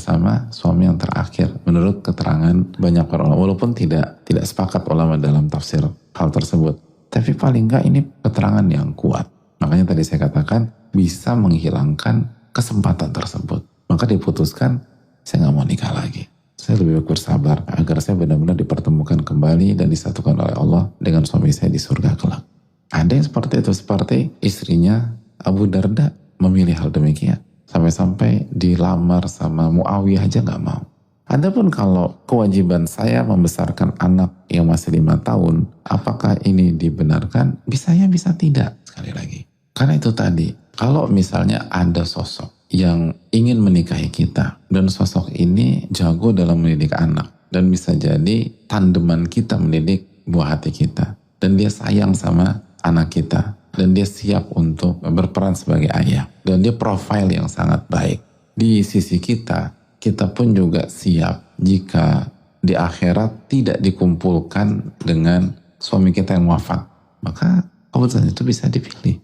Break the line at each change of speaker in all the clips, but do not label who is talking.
bersama suami yang terakhir menurut keterangan banyak para ulama, walaupun tidak sepakat ulama dalam tafsir hal tersebut, tapi paling enggak ini keterangan yang kuat. Makanya tadi saya katakan bisa menghilangkan kesempatan tersebut. Maka diputuskan, saya nggak mau nikah lagi, saya lebih baik bersabar agar saya benar-benar dipertemukan kembali dan disatukan oleh Allah dengan suami saya di surga kelak. Ada yang seperti itu, seperti istrinya Abu Darda memilih hal demikian. Sampai-sampai dilamar sama Muawiyah aja nggak mau. Adapun kalau kewajiban saya membesarkan anak yang masih 5 tahun, apakah ini dibenarkan? Bisa ya, bisa tidak. Sekali lagi. Karena itu tadi, kalau misalnya ada sosok yang ingin menikahi kita, dan sosok ini jago dalam mendidik anak, dan bisa jadi tandeman kita mendidik buah hati kita, dan dia sayang sama anak kita, dan dia siap untuk berperan sebagai ayah, dan dia profil yang sangat baik di sisi kita, kita pun juga siap jika di akhirat tidak dikumpulkan dengan suami kita yang wafat, maka keputusan itu bisa dipilih.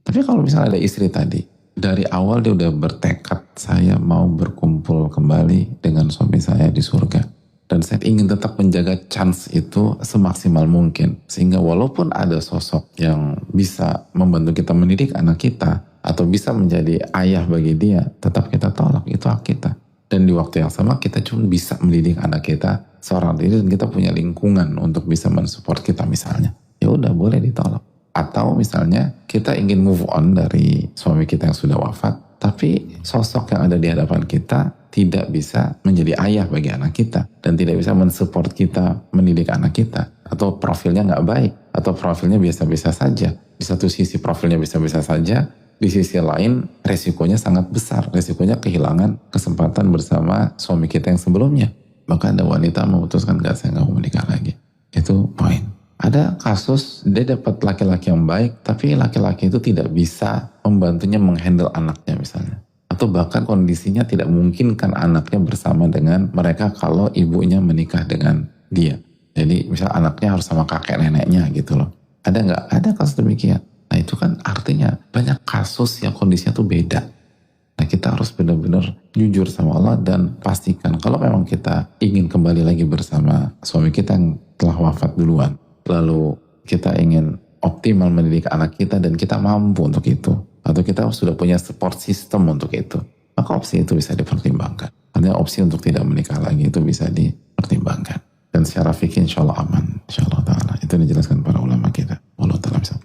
Tapi kalau misalnya ada istri tadi, dari awal dia udah bertekad, saya mau berkumpul kembali dengan suami saya di surga, dan saya ingin tetap menjaga chance itu semaksimal mungkin. Sehingga walaupun ada sosok yang bisa membantu kita mendidik anak kita, atau bisa menjadi ayah bagi dia, tetap kita tolak, itu hak kita. Dan di waktu yang sama kita cuma bisa mendidik anak kita seorang diri, dan kita punya lingkungan untuk bisa mensupport kita misalnya. Ya udah, boleh ditolak. Atau misalnya kita ingin move on dari suami kita yang sudah wafat, tapi sosok yang ada di hadapan kita tidak bisa menjadi ayah bagi anak kita, dan tidak bisa mensupport kita mendidik anak kita, atau profilnya nggak baik, atau profilnya biasa-biasa saja. Di satu sisi profilnya biasa-biasa saja, di sisi lain resikonya sangat besar, resikonya kehilangan kesempatan bersama suami kita yang sebelumnya. Maka ada wanita memutuskan, nggak, saya nggak mau menikah lagi. Itu poin. Ada kasus dia dapat laki-laki yang baik, tapi laki-laki itu tidak bisa membantunya menghandle anaknya misalnya. Atau bahkan kondisinya tidak memungkinkan anaknya bersama dengan mereka kalau ibunya menikah dengan dia. Jadi misal anaknya harus sama kakek neneknya gitu loh. Ada nggak? Ada kasus demikian. Nah itu kan artinya banyak kasus yang kondisinya tuh beda. Nah kita harus benar-benar jujur sama Allah dan pastikan kalau memang kita ingin kembali lagi bersama suami kita yang telah wafat duluan, lalu kita ingin optimal mendidik anak kita dan kita mampu untuk itu, atau kita sudah punya support system untuk itu, maka opsi itu bisa dipertimbangkan. Artinya opsi untuk tidak menikah lagi itu bisa dipertimbangkan. Dan secara fikih insya Allah aman, insya Allah ta'ala. Itu dijelaskan para ulama kita. Allah ta'ala bisa